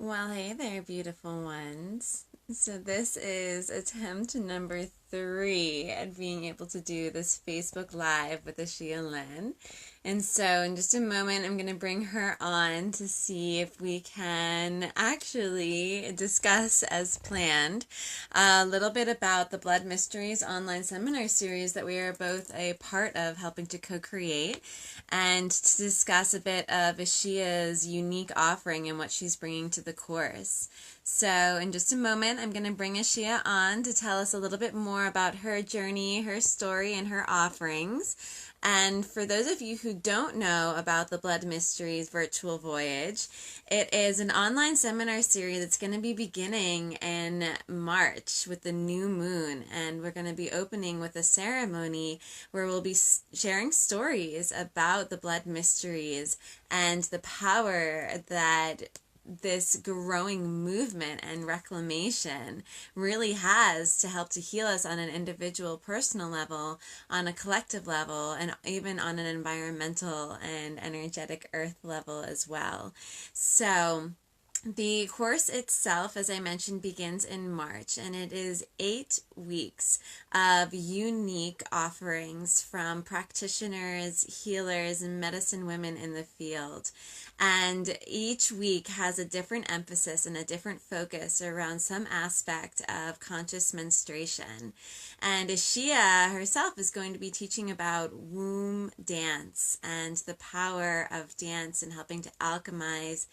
Well, hey there, beautiful ones. So, this is attempt number three at being able to do this Facebook Live with Ixeeya Lin. And so, in just a moment, I'm going to bring her on to see if we can actually discuss, as planned, a little bit about the Blood Mysteries online seminar series that we are both a part of helping to co create, and to discuss a bit of Ixeeya's unique offering and what she's bringing to the course. So, in just a moment, I'm going to bring Ixeeya on to tell us a little bit more about her journey, her story, and her offerings. And for those of you who don't know about the Blood Mysteries Virtual Voyage, it is an online seminar series that's going to be beginning in March with the new moon. And we're going to be opening with a ceremony where we'll be sharing stories about the blood mysteries and the power that this growing movement and reclamation really has to help to heal us on an individual personal level, on a collective level, and even on an environmental and energetic earth level as well. So the course itself, as I mentioned, begins in March, and it is 8 weeks of unique offerings from practitioners, healers, and medicine women in the field. And each week has a different emphasis and a different focus around some aspect of conscious menstruation. And Ixeeya herself is going to be teaching about womb dance and the power of dance in helping to alchemize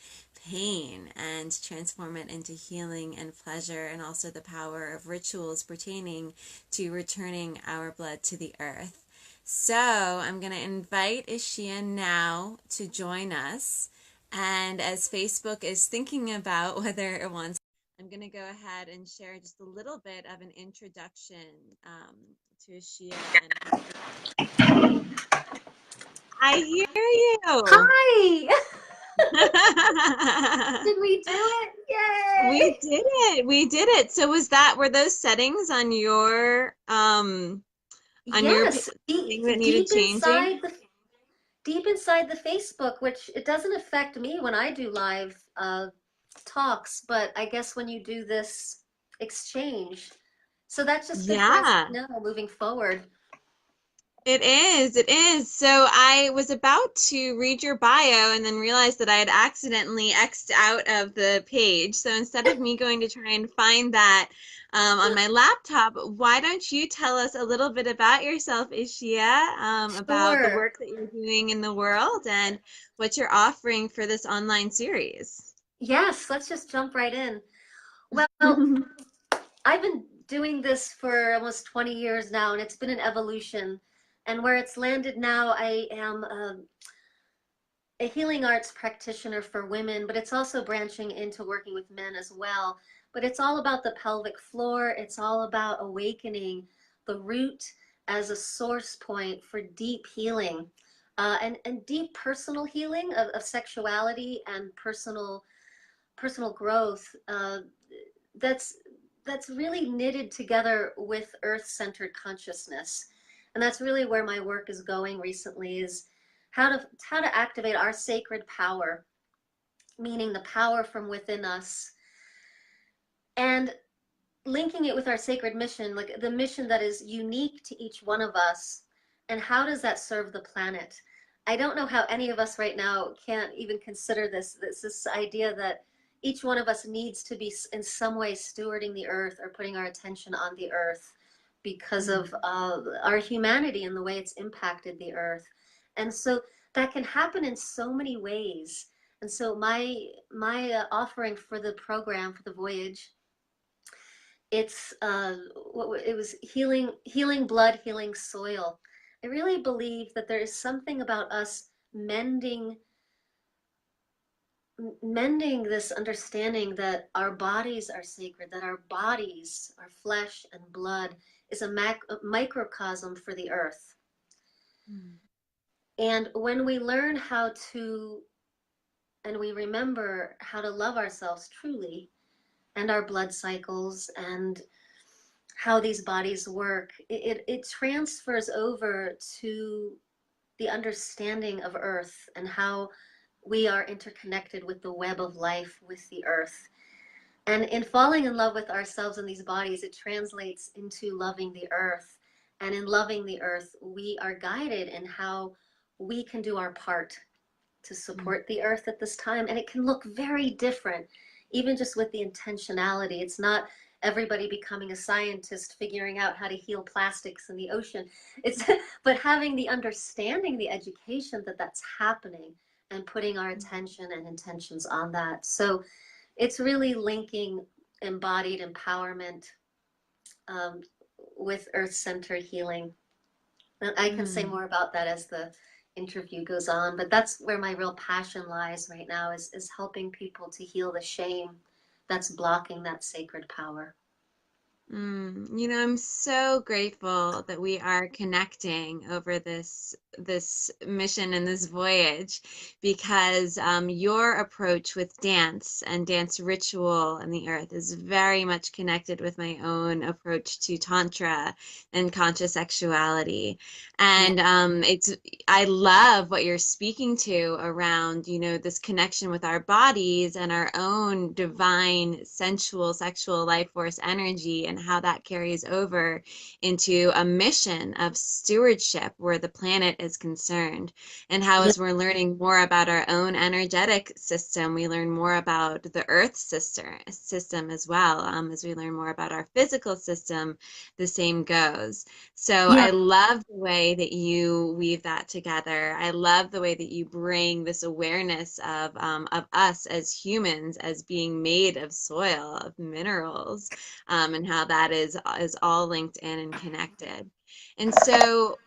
pain and transform it into healing and pleasure, and also the power of rituals pertaining to returning our blood to the earth. So I'm going to invite Ixeeya now to join us. And as Facebook is thinking about whether it wants, I'm going to go ahead and share just a little bit of an introduction to Ixeeya and her. I hear you. Hi! Did we do it? We Yay! did it. We did it. So were those settings on your Yes, thing that needed changing? deep inside the Facebook, which it doesn't affect me when I do live talks, but I guess when you do this exchange. So that's just good for us Yeah. to know moving forward. It is. It is. So I was about to read your bio and then realized that I had accidentally X'd out of the page. So instead of me going to try and find that on my laptop, why don't you tell us a little bit about yourself, Ixeeya, about the Sure. work that you're doing in the world and what you're offering for this online series? Yes, let's just jump right in. Well, I've been doing this for almost 20 years now, and it's been an evolution. And where it's landed now, I am a healing arts practitioner for women, but it's also branching into working with men as well. But it's all about the pelvic floor. It's all about awakening the root as a source point for deep healing, and deep personal healing of sexuality and personal growth. That's that's really knitted together with earth-centered consciousness, and that's really where my work is going recently, is how to activate our sacred power, meaning the power from within us, and linking it with our sacred mission, like the mission that is unique to each one of us. And how does that serve the planet? I don't know how any of us right now can't even consider this idea that each one of us needs to be in some way stewarding the earth or putting our attention on the earth because of our humanity and the way it's impacted the earth. And so that can happen in so many ways. And so my offering for the program, for the voyage, it's what it was, healing blood, healing soil. I really believe that there is something about us mending this understanding that our bodies are sacred, that our bodies, our flesh and blood, is a microcosm for the earth. Mm. And when we learn how to, and we remember how to love ourselves truly, and our blood cycles, and how these bodies work, it transfers over to the understanding of earth and how we are interconnected with the web of life, with the earth. And in falling in love with ourselves and these bodies, it translates into loving the earth. And in loving the earth, we are guided in how we can do our part to support the earth at this time. And it can look very different, even just with the intentionality. It's not everybody becoming a scientist figuring out how to heal plastics in the ocean. It's but having the understanding, the education that that's happening, and putting our attention and intentions on that. So it's really linking embodied empowerment um, with earth center healing. And I can say Mm. more about that as the interview goes on, but that's where my real passion lies right now, is helping people to heal the shame that's blocking that sacred power. I'm so grateful that we are connecting over this mission and this voyage because your approach with dance and dance ritual and the earth is very much connected with my own approach to tantra and conscious sexuality. Yeah. And I love what you're speaking to around, this connection with our bodies and our own divine, sensual, sexual life force energy and how that carries over into a mission of stewardship where the planet is concerned. And how, Yeah. as we're learning more about our own energetic system, we learn more about the earth system as well. As we learn more about our physical system, the same goes. So Yeah. I love the way that you weave that together. I love the way that you bring this awareness of us as humans as being made of soil, of minerals, and how that is all linked in and connected. And so,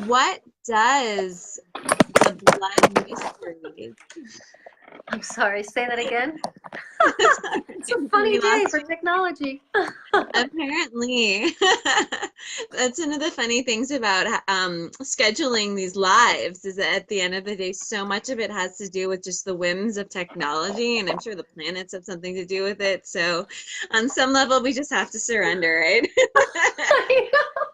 what does the blood mysteries? I'm sorry, say that again. It's a Sorry, funny we day lost for you. technology. Apparently, that's one of the funny things about scheduling these lives is that at the end of the day, so much of it has to do with just the whims of technology, and I'm sure the planets have something to do with it. So, on some level, we just have to surrender, right? I know.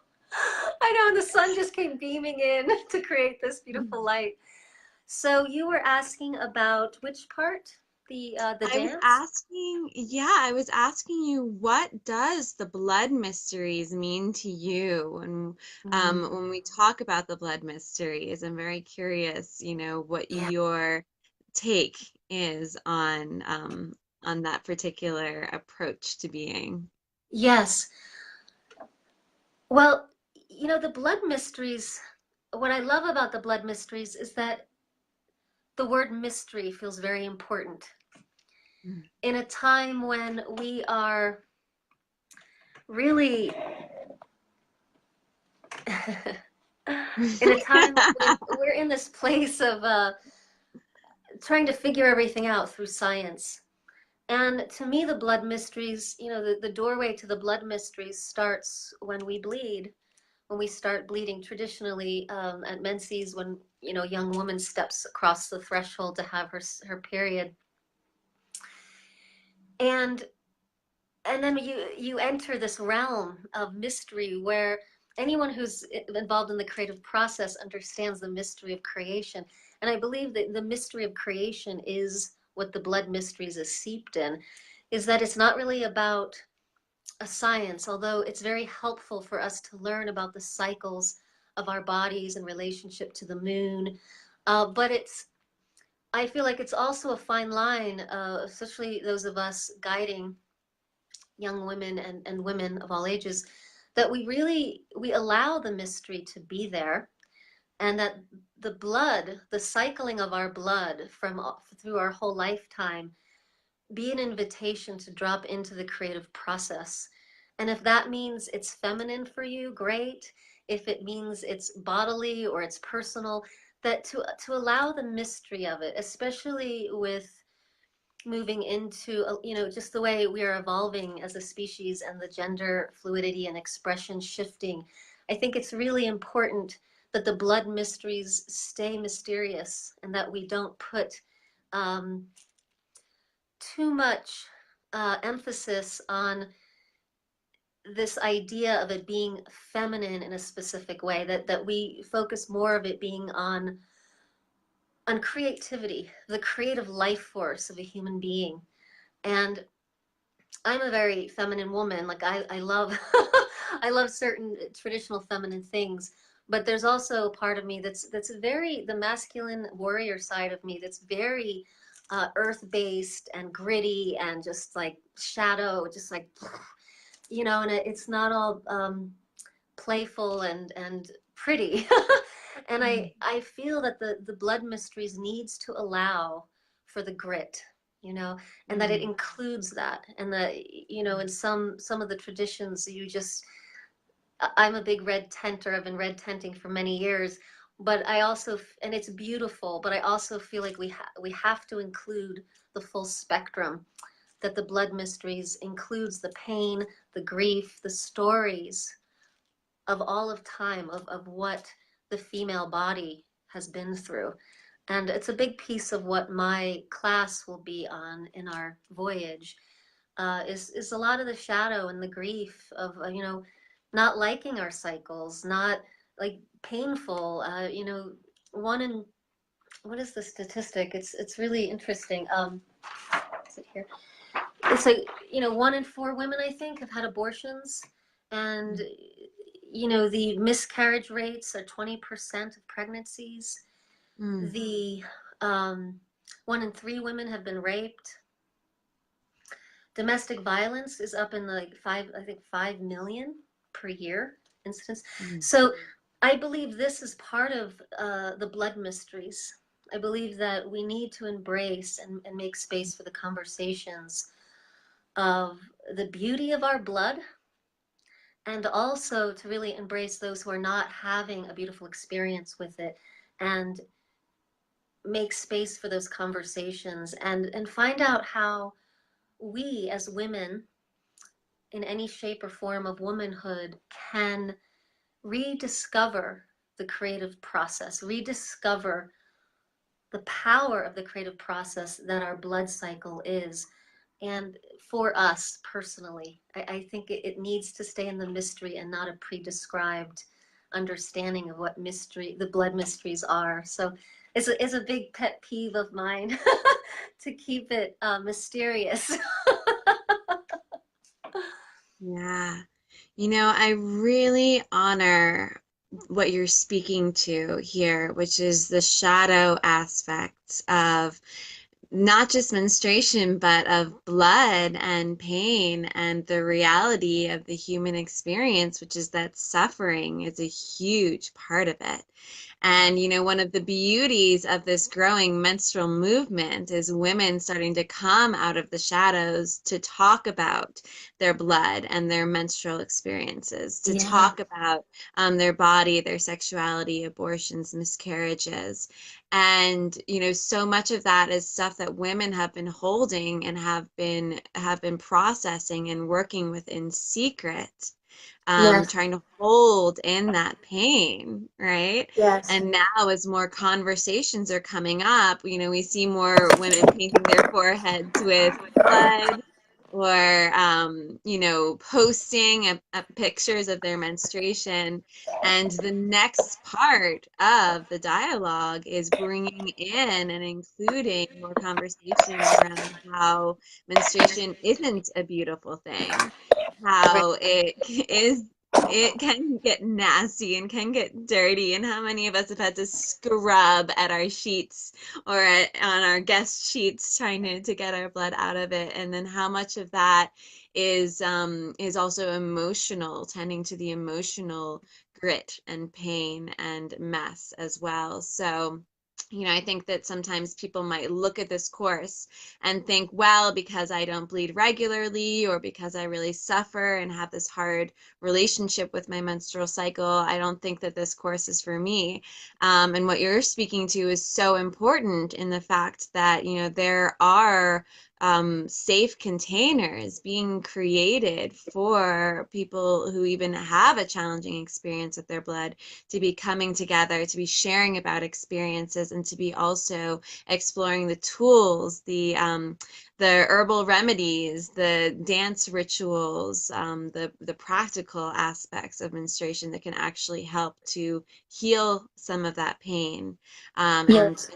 I know, and the sun just came beaming in to create this beautiful light. So you were asking about which part? The I was dance? asking, yeah, I was asking you, what does the blood mysteries mean to you? And Mm, when we talk about the blood mysteries, I'm very curious, what yeah. your take is on that particular approach to being. Yes. Well, the blood mysteries, what I love about the blood mysteries is that the word mystery feels very important in a time when we are really in a time when we're in this place of trying to figure everything out through science. And to me, the blood mysteries, the doorway to the blood mysteries starts when we bleed, when we start bleeding traditionally at menses, when, a young woman steps across the threshold to have her period. And and then you enter this realm of mystery where anyone who's involved in the creative process understands the mystery of creation. And I believe that the mystery of creation is what the blood mysteries is seeped in, is that it's not really about a science, although it's very helpful for us to learn about the cycles of our bodies in relationship to the moon. But I feel like it's also a fine line, especially those of us guiding young women and women of all ages, that we allow the mystery to be there, and that the blood, the cycling of our blood from through our whole lifetime, be an invitation to drop into the creative process. And if that means it's feminine for you, great. If it means it's bodily or it's personal, that to allow the mystery of it, especially with moving into just the way we are evolving as a species and the gender fluidity and expression shifting. I think it's really important that the blood mysteries stay mysterious and that we don't put um, too much emphasis on this idea of it being feminine in a specific way, that we focus more of it being on on creativity, the creative life force of a human being. And I'm a very feminine woman. Like I love I love certain traditional feminine things, but there's also a part of me that's very the masculine warrior side of me that's very earth-based and gritty and just like shadow, just like and it's not all playful and pretty. And I feel that the blood mysteries needs to allow for the grit, and that it Mm. includes that, and that in some of the traditions you just I'm a big red tenter. I've been red tenting for many years, but I also and it's beautiful, but I also feel like we have to include the full spectrum, that the blood mysteries includes the pain, the grief, the stories of all of time, of what the female body has been through. And it's a big piece of what my class will be on in our voyage, is a lot of the shadow and the grief of, not liking our cycles, not like painful, one in, what is the statistic? It's really interesting. Is it here? It's like, 1 in 4 women, I think, have had abortions. And the miscarriage rates are 20% of pregnancies. Mm. The 1 in 3 women have been raped. Domestic violence is up in like 5 million per year incidents. Mm. So I believe this is part of the blood mysteries. I believe that we need to embrace and make space for the conversations of the beauty of our blood, and also to really embrace those who are not having a beautiful experience with it, and make space for those conversations, and find out how we as women in any shape or form of womanhood can rediscover the creative process, rediscover the power of the creative process that our blood cycle is. And for us personally, I think it needs to stay in the mystery and not a pre-described understanding of what the blood mysteries are. So it's a big pet peeve of mine to keep it mysterious. Yeah. I really honor what you're speaking to here, which is the shadow aspects of not just menstruation, but of blood and pain and the reality of the human experience, which is that suffering is a huge part of it. And, one of the beauties of this growing menstrual movement is women starting to come out of the shadows to talk about their blood and their menstrual experiences, to Yeah. talk about their body, their sexuality, abortions, miscarriages. And, so much of that is stuff that women have been holding and have been processing and working with in secret, Yes. trying to hold in that pain, right? Yes. And now, as more conversations are coming up, we see more women painting their foreheads with blood, or posting pictures of their menstruation. And the next part of the dialogue is bringing in and including more conversation around how menstruation isn't a beautiful thing, Right. how it can get nasty and can get dirty, and how many of us have had to scrub at our sheets or on our guest sheets trying to get our blood out of it, and then how much of that is also emotional, tending to the emotional grit and pain and mess as well. So I think that sometimes people might look at this course and think, well, because I don't bleed regularly, or because I really suffer and have this hard relationship with my menstrual cycle, I don't think that this course is for me. And what you're speaking to is so important, in the fact that, there are safe containers being created for people who even have a challenging experience with their blood, to be coming together, to be sharing about experiences, and to be also exploring the tools, the herbal remedies, the dance rituals, the practical aspects of menstruation that can actually help to heal some of that pain, and Yes.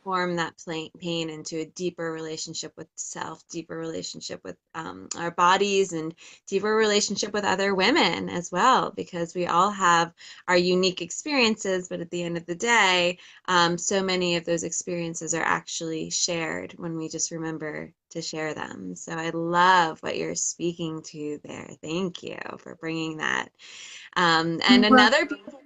transform that pain into a deeper relationship with self, deeper relationship with our bodies, and deeper relationship with other women as well, because we all have our unique experiences, but at the end of the day, so many of those experiences are actually shared when we just remember to share them. So I love what you're speaking to there. Thank you for bringing that. And You're another welcome. beautiful,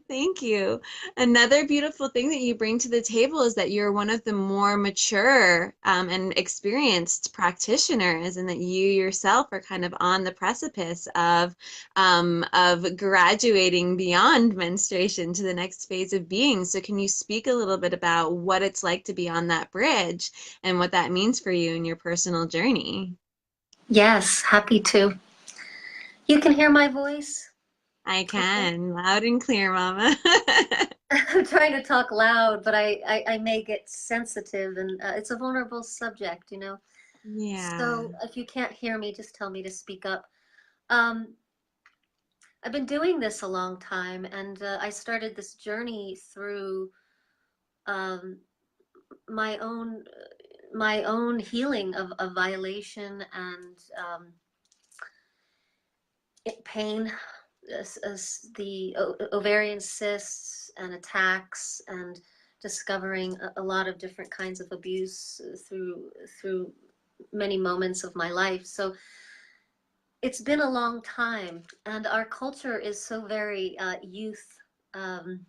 thank you. Another beautiful thing that you bring to the table is that you're one of the more mature and experienced practitioners, and that you yourself are kind of on the precipice of graduating beyond menstruation to the next phase of being. So can you speak a little bit about what it's like to be on that bridge and what that means for you in your personal journey? Yes, happy to. You can hear my voice? I Okay. can, loud and clear, Mama. I'm trying to talk loud, but I may get sensitive, and it's a vulnerable subject, you know. Yeah. So if you can't hear me, just tell me to speak up. Um, I've been doing this a long time, and I started this journey through um, my own my own healing of violation and pain, the ovarian cysts and attacks, and discovering a lot of different kinds of abuse through many moments of my life. So it's been a long time, and our culture is so very youth, um,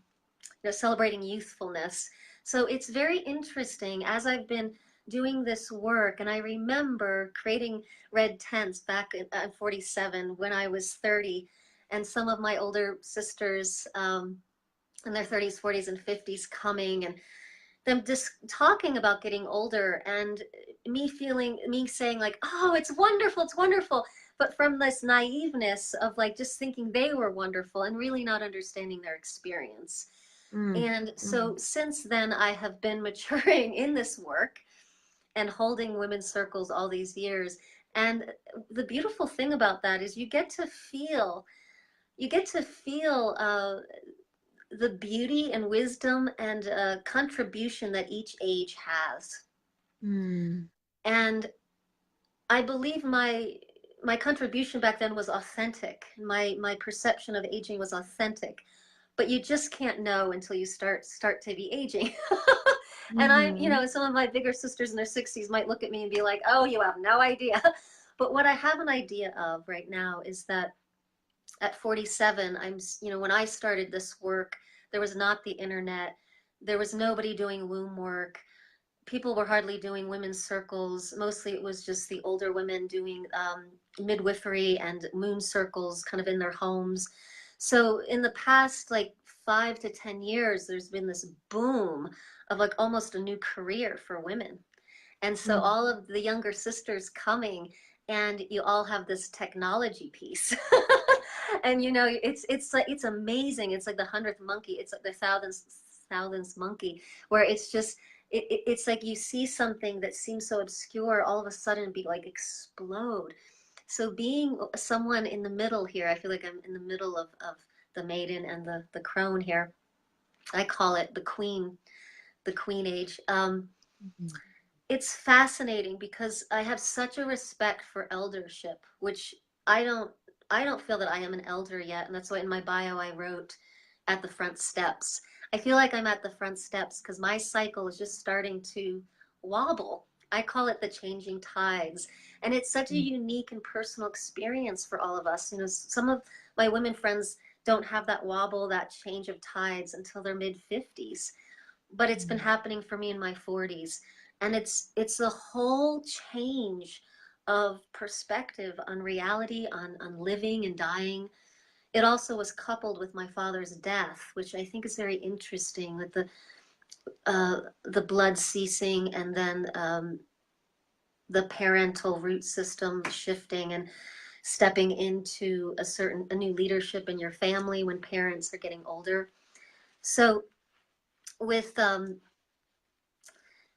celebrating youthfulness. So it's very interesting as I've been doing this work, and I remember creating red tents back at 47 when I was 30, and some of my older sisters in their 30s, 40s, and 50s coming, and them just talking about getting older, and me saying like, oh, it's wonderful, it's wonderful, but from this naiveness of like just thinking they were wonderful and really not understanding their experience. Mm, And mm, so since then, I have been maturing in this work and holding women's circles all these years. And the beautiful thing about that is you get to feel the beauty and wisdom and contribution that each age has. mm, And I believe my contribution back then was authentic. My perception of aging was authentic, but you just can't know until you start to be aging. And mhm, some of my bigger sisters in their 60s might look at me and be like, "Oh, you have no idea." But what I have an idea of right now is that at 47, when I started this work, there was not the internet. There was nobody doing womb work. People were hardly doing women's circles. Mostly it was just the older women doing midwifery and moon circles kind of in their homes. So in the past, like 5 to 10 years, there's been this boom of like almost a new career for women. And so mm, all of the younger sisters coming, and you all have this technology piece. And it's like it's amazing. It's like the hundredth monkey. It's like the thousandth monkey, where it's like you see something that seems so obscure all of a sudden be like explode. So being someone in the middle here, I feel like I'm in the middle of the maiden and the crone here. I call it the queen age. mhm, It's fascinating because I have such a respect for eldership, which I don't I don't feel that I am an elder yet, and that's why in my bio I wrote at the front steps. I feel like I'm at the front steps because my cycle is just starting to wobble. I call it the changing tides, and it's such a mm, unique and personal experience for all of us. Some of my women friends don't have that wobble, that change of tides until their mid 50s, but it's been mm, happening for me in my 40s, and it's a whole change of perspective on reality, on living and dying. It also was coupled with my father's death, which I think is very interesting, with the blood ceasing, and then the parental root system shifting and stepping into a new leadership in your family when parents are getting older. So with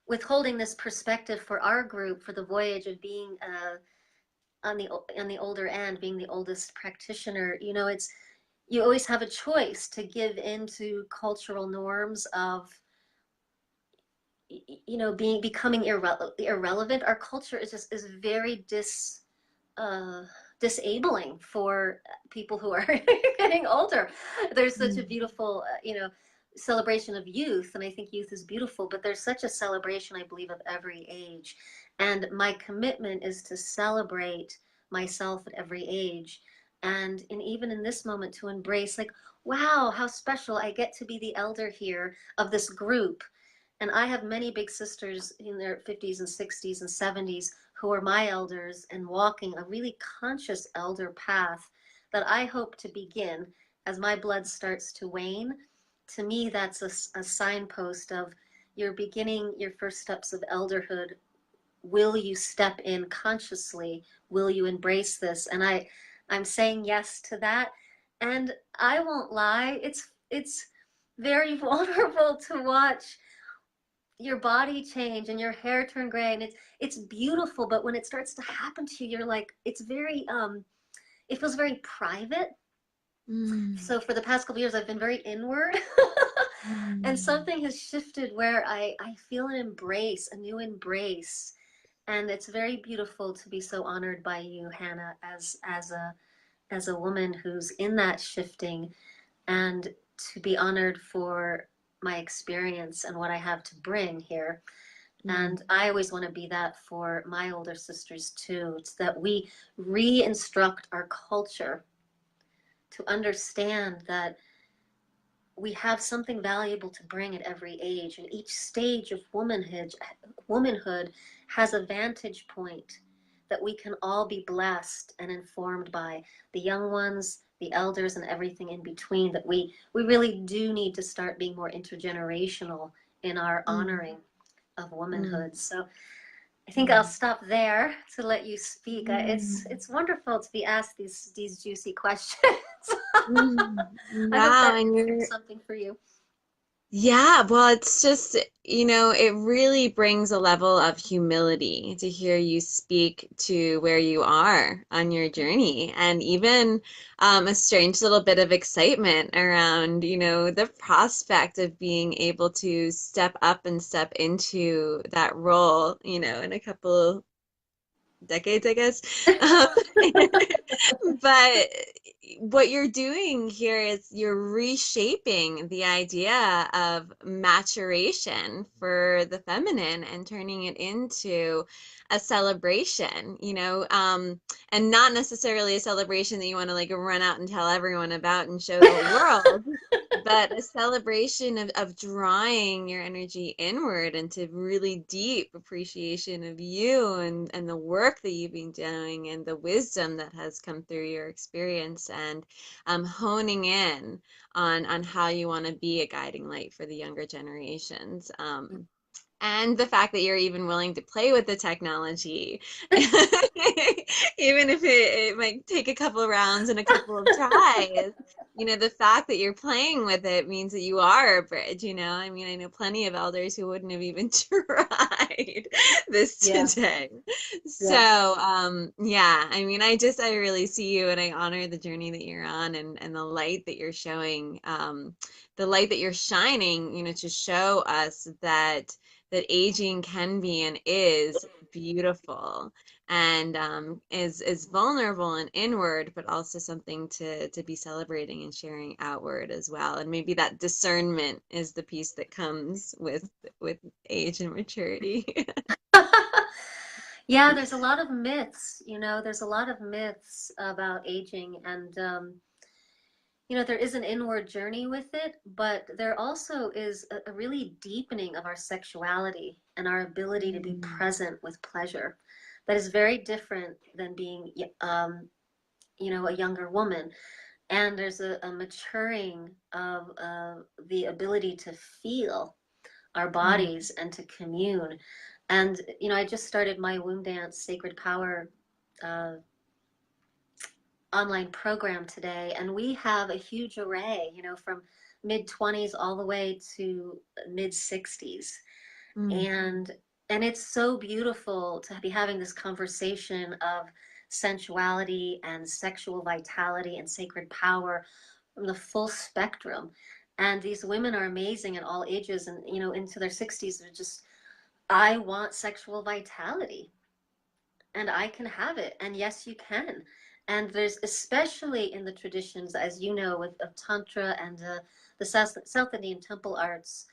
withholding this perspective for our group, for the voyage of being on the older end, being the oldest practitioner, it's you always have a choice to give into cultural norms of becoming irrelevant. Our culture is very uh, disabling for people who are getting older. There's such a beautiful, celebration of youth, and I think youth is beautiful, but there's such a celebration, I believe, of every age. And my commitment is to celebrate myself at every age. And even in this moment, to embrace, like, wow, how special I get to be the elder here of this group. And I have many big sisters in their 50s and 60s and 70s who are my elders and walking a really conscious elder path that I hope to begin as my blood starts to wane. To me, that's a signpost of you're beginning your first steps of elderhood. Will you step in consciously? Will you embrace this? And I'm saying yes to that. And I won't lie, it's very vulnerable to watch your body change and your hair turn gray, and it's beautiful, but when it starts to happen to you, you're like, it's very it feels very private. Mm. So for the past couple years I've been very inward. And Mm. something has shifted where I feel an embrace, a new embrace. And it's very beautiful to be so honored by you, Hannah, as a woman who's in that shifting, and to be honored for my experience and what I have to bring here. Mm. And I always want to be that for my older sisters too. It's that we re-instruct our culture to understand that we have something valuable to bring at every age, and each stage of womanhood has a vantage point that we can all be blessed and informed by, the young ones, the elders, and everything in between. That we really do need to start being more intergenerational in our Mm. honoring of Mm. womanhood. So I think I'll Mm. stop there to let you speak. Mm. It's wonderful to be asked these juicy questions. Mm. I hope Wow, that and answered you're something for you. yeah, well, it's just, it really brings a level of humility to hear you speak to where you are on your journey, and even a strange little bit of excitement around, the prospect of being able to step up and step into that role, in a couple decades, I guess. Um, but what you're doing here is you're reshaping the idea of maturation for the feminine and turning it into a celebration, and not necessarily a celebration that you want to like run out and tell everyone about and show the whole world, but a celebration of drawing your energy inward into really deep appreciation of you and the work that you've been doing and the wisdom that has come through your experience, and honing in on how you want to be a guiding light for the younger generations. And the fact that you're even willing to play with the technology, even if it might take a couple of rounds and a couple of tries, the fact that you're playing with it means that you are a bridge. I mean, I know plenty of elders who wouldn't have even tried this Yeah, today. yeah. So, yeah, I mean, I really see you and I honor the journey that you're on, and the light that you're showing, the light that you're shining, to show us that aging can be and is beautiful, and is vulnerable and inward, but also something to be celebrating and sharing outward as well. And maybe that discernment is the piece that comes with age and maturity. Yeah, there's a lot of myths, there's a lot of myths about aging, and there is an inward journey with it, but there also is a really deepening of our sexuality and our ability to be Mm. present with pleasure that is very different than being a younger woman. And there's a maturing of the ability to feel our Mm. bodies and to commune. And I just started my womb dance sacred power uh, online program today, and we have a huge array, from mid 20s all the way to mid 60s. Mm. And it's so beautiful to be having this conversation of sensuality and sexual vitality and sacred power from the full spectrum. And these women are amazing at all ages, and into their 60s, they're just I want sexual vitality and I can have it. And yes, you can. And there's, especially in the traditions, as you know, of Tantra and the South Indian temple arts,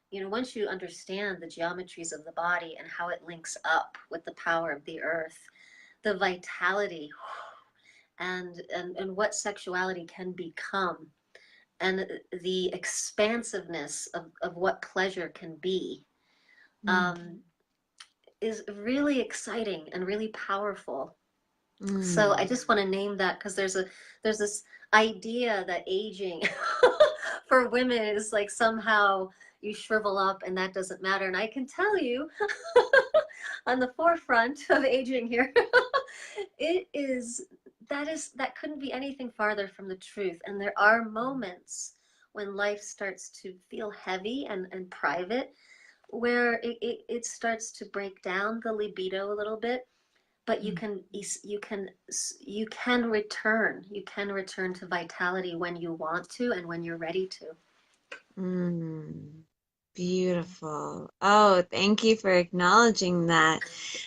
you know, once you understand the geometries of the body and how it links up with the power of the earth, the vitality and what sexuality can become, and the expansiveness of what pleasure can be, Mm. um, is really exciting and really powerful. So I Mm. just want to name that because there's this idea that aging for women is like somehow you shrivel up and that doesn't matter. And I can tell you on the forefront of aging here, it that couldn't be anything farther from the truth. And there are moments when life starts to feel heavy and private, where it starts to break down the libido a little bit, but Mm. you can return to vitality when you want to and when you're ready to. Mm. Beautiful. Oh, thank you for acknowledging that.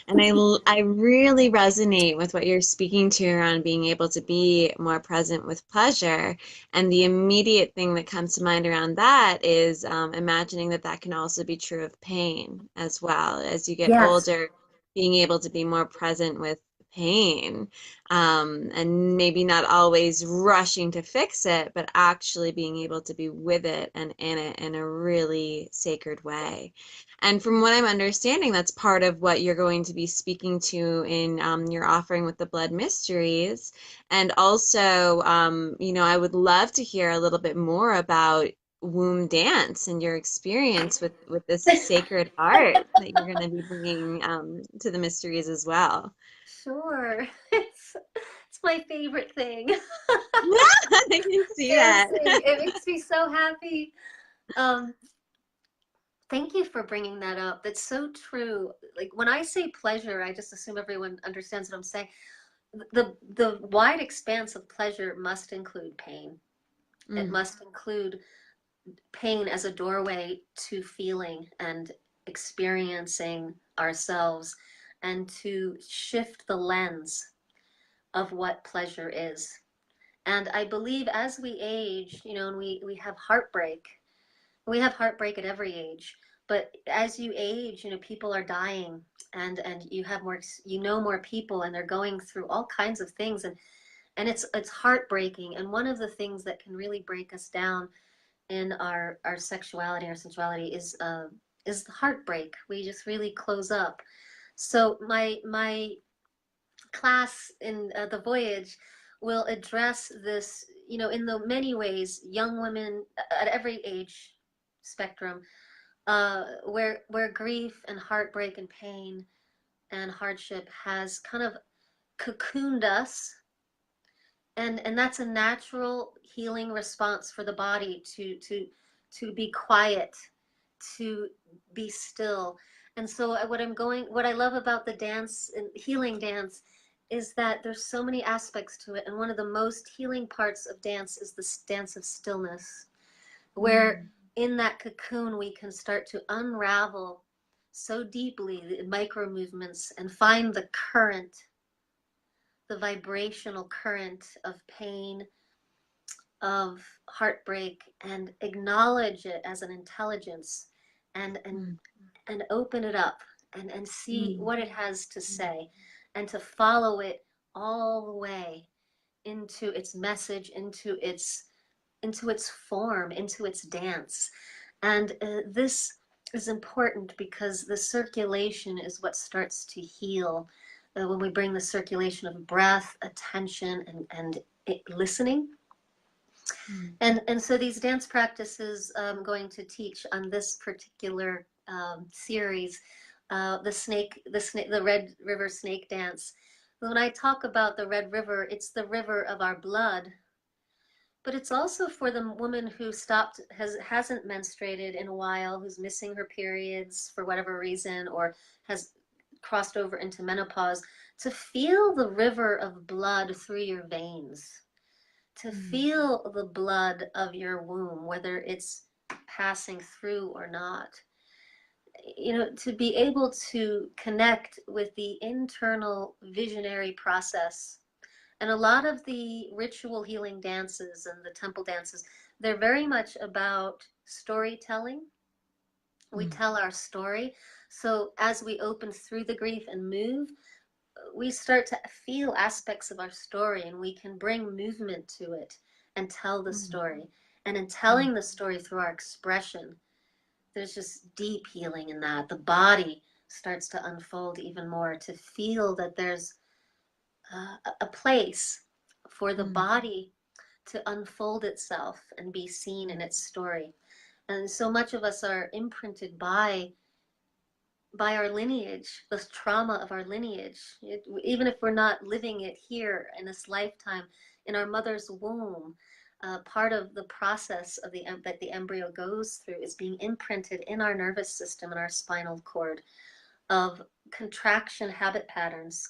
And I really resonate with what you're speaking to around being able to be more present with pleasure. And the immediate thing that comes to mind around that is imagining that that can also be true of pain as well. As you get Yes. older, being able to be more present with pain, and maybe not always rushing to fix it, but actually being able to be with it and in it in a really sacred way. And from what I'm understanding, that's part of what you're going to be speaking to in your offering with the Blood Mysteries. And also, I would love to hear a little bit more about womb dance and your experience with this sacred art that you're going to be bringing to the mysteries as well. Sure. It's my favorite thing. I can see that. Dancing. It makes me so happy. Um, Thank you for bringing that up. That's so true. Like when I say pleasure, I just assume everyone understands what I'm saying. The wide expanse of pleasure must include pain. It Mm, must include pain as a doorway to feeling and experiencing ourselves, and to shift the lens of what pleasure is. And I believe as we age, you know, and we have heartbreak, we have heartbreak at every age, but as you age, you know, people are dying, and you have more, you know, more people, and they're going through all kinds of things, and it's heartbreaking. And one of the things that can really break us down in our sexuality, our sensuality, is the heartbreak. We just really close up. So my class in the voyage will address this, you know, in the many ways. Young women at every age spectrum, where grief and heartbreak and pain and hardship has kind of cocooned us, and that's a natural healing response for the body to be quiet, to be still. And so what I love about the dance and healing dance is that there's so many aspects to it, and one of the most healing parts of dance is the dance of stillness, where mm, in that cocoon we can start to unravel so deeply the micro movements and find the current, the vibrational current of pain, of heartbreak, and acknowledge it as an intelligence, and and mm, and open it up, and see mm, what it has to say, and to follow it all the way into its message, into its form, into its dance. And this is important because the circulation is what starts to heal. When we bring the circulation of breath, attention, and listening. mm, And so these dance practices I'm going to teach on this particular series, the Red River snake dance. When I talk about the Red River, it's the river of our blood, but it's also for the woman who hasn't menstruated in a while, who's missing her periods for whatever reason, or has crossed over into menopause, to feel the river of blood through your veins, to mm, feel the blood of your womb, whether it's passing through or not. to be able to connect with the internal visionary process. And a lot of the ritual healing dances and the temple dances, they're very much about storytelling. We Mm, tell our story. So as we open through the grief and move, we start to feel aspects of our story, and we can bring movement to it and tell the mm, story. And in mm, telling the story through our expression, there's just deep healing in that. The body starts to unfold even more, to feel that there's a place for the mm, body to unfold itself and be seen in its story. And so much of us are imprinted by our lineage, the trauma of our lineage. Even if we're not living it here in this lifetime, in our mother's womb, part of the process of that the embryo goes through is being imprinted in our nervous system and our spinal cord of contraction habit patterns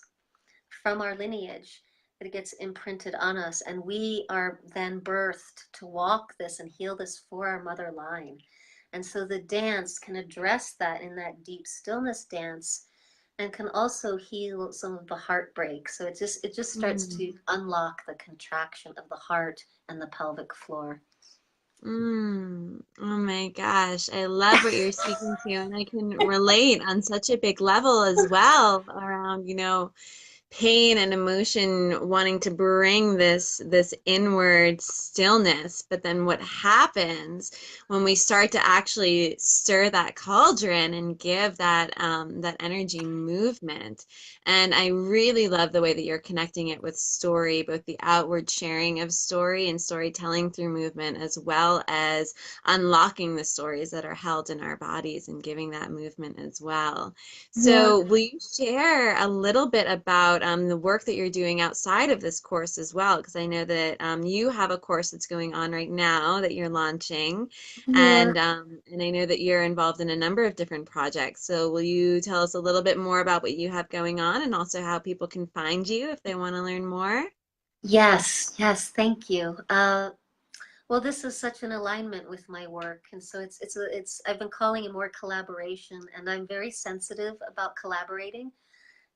from our lineage, that it gets imprinted on us, and we are then birthed to walk this and heal this for our mother line. And so the dance can address that in that deep stillness dance, and can also heal some of the heartbreak. So it just starts mm, to unlock the contraction of the heart and the pelvic floor. mm. Oh my gosh, I love what you're speaking to, and I can relate on such a big level as well around, pain and emotion wanting to bring this inward stillness, but then what happens when we start to actually stir that cauldron and give that energy movement. And I really love the way that you're connecting it with story, both the outward sharing of story and storytelling through movement, as well as unlocking the stories that are held in our bodies and giving that movement as well. Yeah. So, will you share a little bit about the work that you're doing outside of this course as well? Because I know that you have a course that's going on right now that you're launching, Yeah. and I know that you're involved in a number of different projects. So, will you tell us a little bit more about what you have going on, and also how people can find you if they want to learn more? Yes, yes, thank you. Well, this is such an alignment with my work, and so it's I've been calling it more collaboration, and I'm very sensitive about collaborating.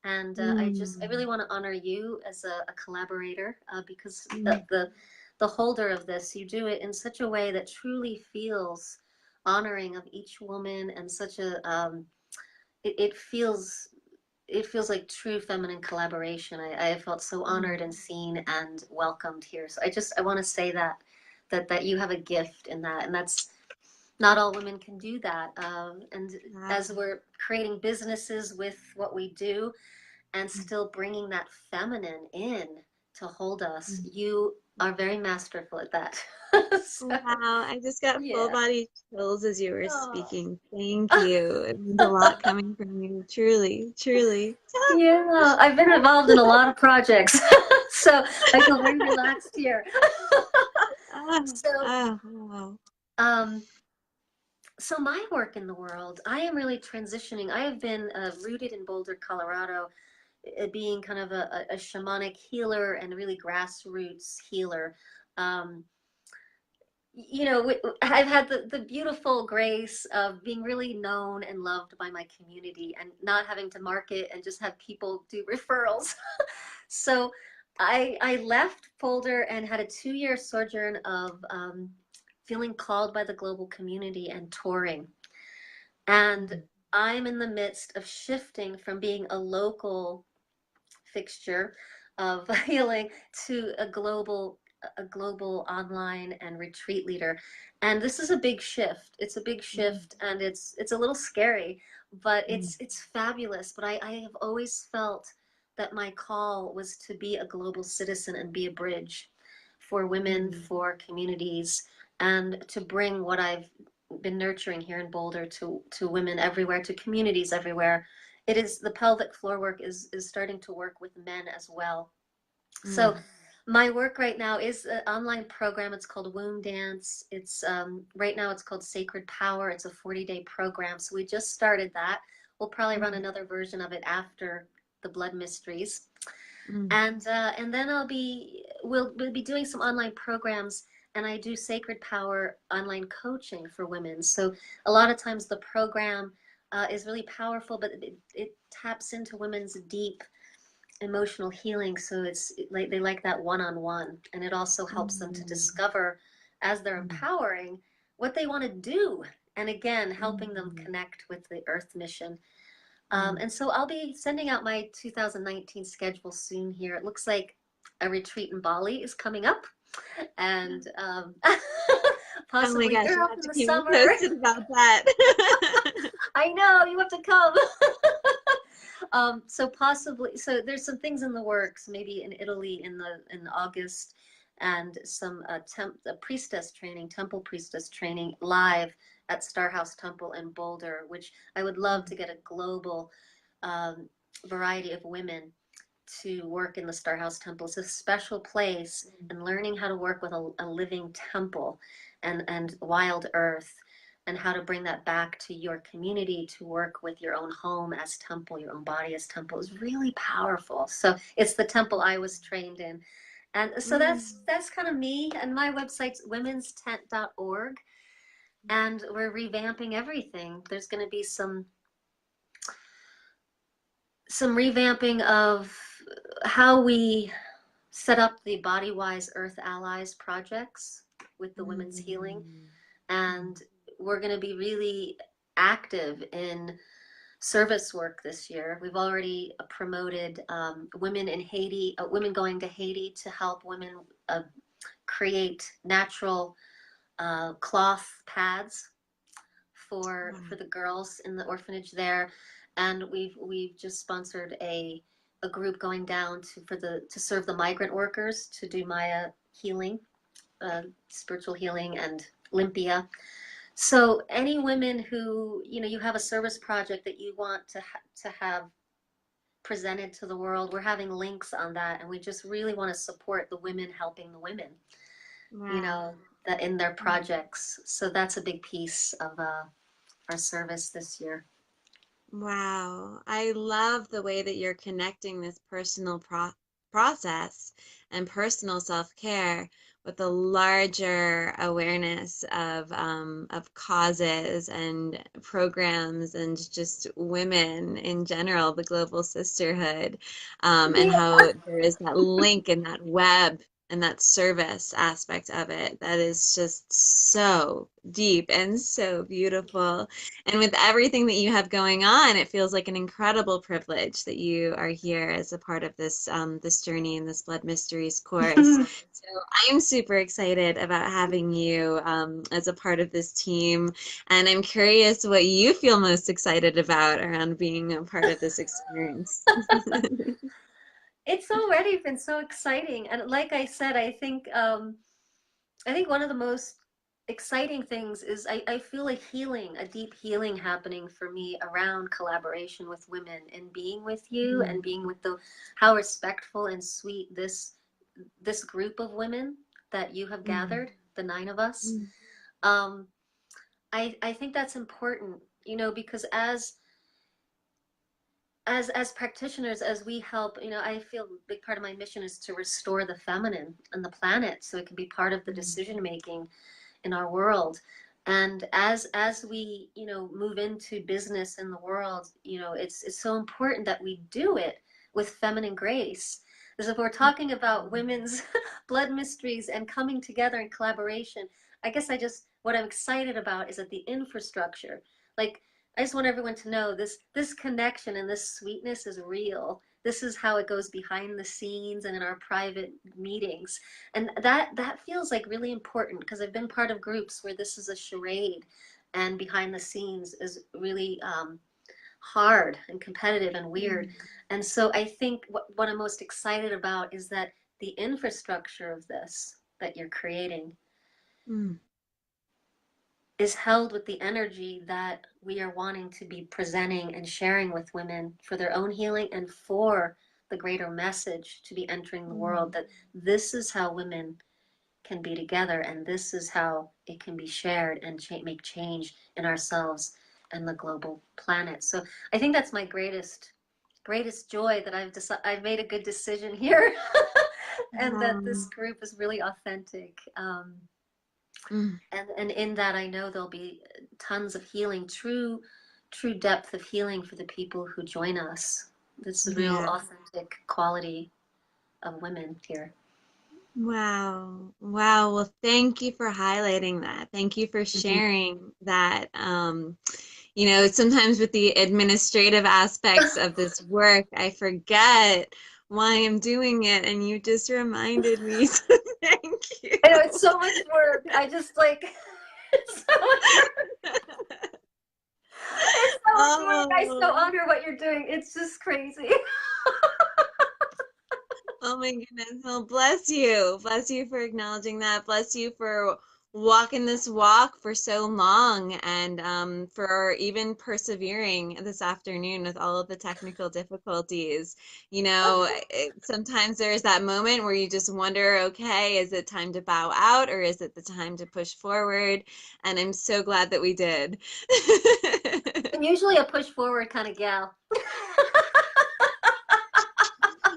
And I Mm, really want to honor you as a collaborator, because mm, the holder of this, you do it in such a way that truly feels honoring of each woman, and such a it feels, it feels like true feminine collaboration. I felt so honored mm. and seen and welcomed here. So I want to say that you have a gift in that, and that's not all women can do that. And Ah, as we're creating businesses with what we do, and still bringing that feminine in to hold us, mm. you are very masterful at that. So, Wow, I just got full yeah. body chills as you were Oh. speaking. Thank you. It means a lot coming from you. Truly, truly. Yeah, I've been involved in a lot of projects, so I feel very relaxed here. Ah, So, ah, wow. um, so my work in the world, I am really transitioning. I have been rooted in Boulder, Colorado, being kind of a shamanic healer and really grassroots healer. Um, I've had the beautiful grace of being really known and loved by my community, and not having to market and just have people do referrals. So I left Boulder and had a 2-year sojourn of feeling called by the global community and touring. And Mm, I'm in the midst of shifting from being a local fixture of healing to a global online and retreat leader. And this is a big shift. It's a big mm, shift, and it's a little scary, but mm, it's fabulous. But I have always felt that my call was to be a global citizen and be a bridge for women, mm, for communities, and to bring what I've been nurturing here in Boulder to women everywhere, to communities everywhere. It is, the pelvic floor work is starting to work with men as well. So mm, my work right now is an online program. It's called Womb Dance. It's right now it's called Sacred Power. It's a 40-day program. So we just started that. We'll probably run mm, another version of it after the Blood Mysteries. mm, And then we'll be doing some online programs, and I do Sacred Power online coaching for women. So a lot of times the program is really powerful, but it taps into women's deep emotional healing. So it's like they like that one-on-one, and it also helps them to Mm. discover as they're empowering what they want to do. And again, helping them Mm. connect with the Earth mission. Mm. And so I'll be sending out my 2019 schedule soon here. It looks like a retreat in Bali is coming up, and Oh my possibly gosh, you Europe have in to the keep me summer. posted about that. I know you have to come. So possibly, so there's some things in the works, maybe in Italy in August, and some priestess training, temple priestess training live at Starhouse Temple in Boulder, which I would love to get a global um, variety of women to work in the Starhouse Temple. It's a special place, and learning how to work with a living temple and wild earth, and how to bring that back to your community to work with your own home as temple, your own body as temple is really powerful. So it's the temple I was trained in. And so Mm. that's kind of me. And my website's womenstent.org. And we're revamping everything. There's going to be some revamping of how we set up the Body Wise Earth Allies projects with the women's healing. Mm. And we're going to be really active in service work this year. We've already promoted women in Haiti, women going to Haiti to help women create natural cloth pads for the girls in the orphanage there, and we've just sponsored a group going down to serve the migrant workers, to do Maya healing, spiritual healing, and Limpia. So any women who, you have a service project that you want to have presented to the world, we're having links on that, and we just really want to support the women helping the women, you Wow. know, that in their projects. So that's a big piece of our service this year. Wow. I love the way that you're connecting this personal process and personal self-care with a larger awareness of causes and programs and just women in general, the global sisterhood, and Yeah. how there is that link and that web and that service aspect of it that is just so deep and so beautiful. And with everything that you have going on, it feels like an incredible privilege that you are here as a part of this journey in this Blood Mysteries course. So I'm super excited about having you as a part of this team, and I'm curious what you feel most excited about around being a part of this experience. It's already been so exciting. And like I said, I think one of the most exciting things is I feel a healing, a deep healing happening for me around collaboration with women, and being with you and Mm, being with the how respectful and sweet this group of women that you have mm, gathered, the nine of us. mm, Um, I think that's important, because as practitioners, as we help, I feel a big part of my mission is to restore the feminine on the planet so it can be part of the mm, decision making in our world. And as we, move into business in the world, it's so important that we do it with feminine grace. Because if we're talking about women's blood mysteries and coming together in collaboration, I guess what I'm excited about is that the infrastructure, like, I just want everyone to know this connection and this sweetness is real. This is how it goes behind the scenes and in our private meetings. And that feels like really important, because I've been part of groups where this is a charade, and behind the scenes is really hard and competitive and weird. mm, And so I think what I'm most excited about is that the infrastructure of this that you're creating mm, is held with the energy that we are wanting to be presenting and sharing with women for their own healing, and for the greater message to be entering the world, mm, that this is how women can be together, and this is how it can be shared and make change in ourselves and the global planet. So I think that's my greatest joy, that I've made a good decision here, and that this um, group is really authentic. mm, And in that, I know there'll be tons of healing, true true depth of healing for the people who join us. This is real Yeah. authentic quality of women here. Wow. Wow. Well, thank you for highlighting that. Thank you for Mhm. sharing that. Sometimes with the administrative aspects of this work, I forget why I'm doing it, and you just reminded me. So thank you. I know it's so much work. I just like it's so much work. It's so much work. I so Oh. honor what you're doing. It's just crazy. Oh my goodness. Well, bless you. Bless you for acknowledging that. Bless you for walking this walk for so long and for even persevering this afternoon with all of the technical difficulties. Sometimes there's that moment where you just wonder, okay, is it time to bow out or is it the time to push forward? And I'm so glad that we did. I'm usually a push forward kind of gal.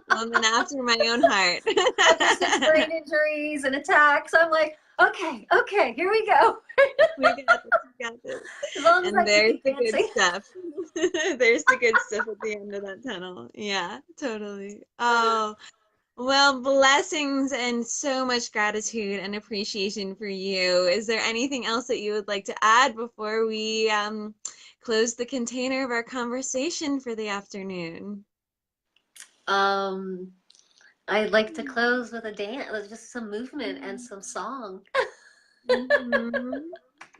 Woman after my own heart. After 6 brain injuries and attacks, I'm like, okay, here we go. We got this, we got this. As long as I And can there's keep the good dancing. stuff. There's the good stuff at the end of that tunnel. Yeah, totally. Oh, well, blessings and so much gratitude and appreciation for you. Is there anything else that you would like to add before we close the container of our conversation for the afternoon? Um, I'd like to close with a dance, with just some movement and some song. Mm-hmm.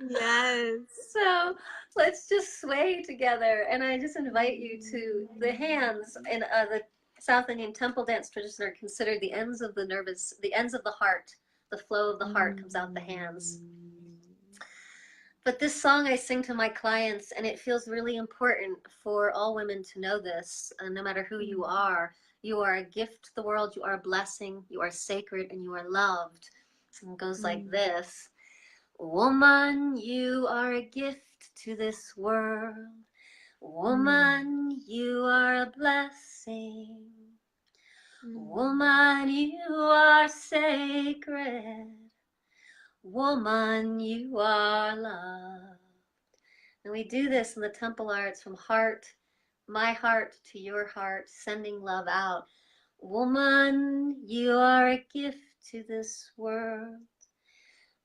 Yes. So let's just sway together. And I just invite you to the hands in the South Indian temple dance tradition are considered the ends of the heart. The flow of the heart comes out the hands. But this song I sing to my clients, and it feels really important for all women to know this, no matter who you are. You are a gift to the world, you are a blessing, you are sacred, and you are loved. And it goes like this. Woman, you are a gift to this world. Woman, you are a blessing. Woman, you are sacred. Woman, you are loved. And we do this in the temple arts from my heart to your heart, sending love out. Woman, you are a gift to this world.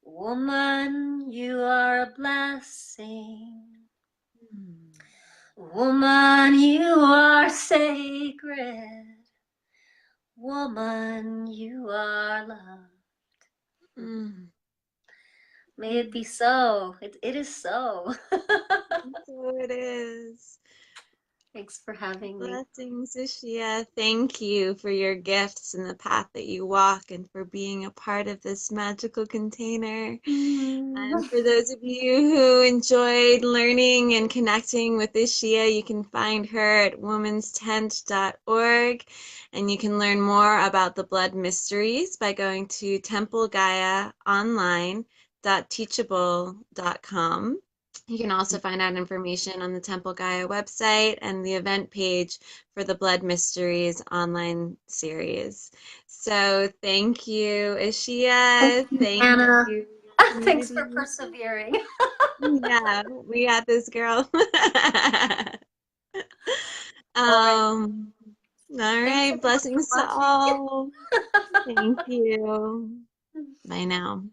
Woman, you are a blessing. Woman, you are sacred. Woman, you are loved. Mm. May it be so. It is so. So it is. Thanks for having me. Blessings, Ixeeya. Thank you for your gifts and the path that you walk and for being a part of this magical container. And for those of you who enjoyed learning and connecting with Ixeeya, you can find her at womanstent.org. And you can learn more about the Blood Mysteries by going to templegaiaonline.teachable.com. You can also find out information on the Temple Gaia website and the event page for the Blood Mysteries online series. So thank you, Thank Ixeeya. you, Thank Anna. you, Thanks for community. persevering. Yeah, we got this, girl. All right. Um, all Thanks right, everyone for blessings to watching. all. Thank you. Bye now.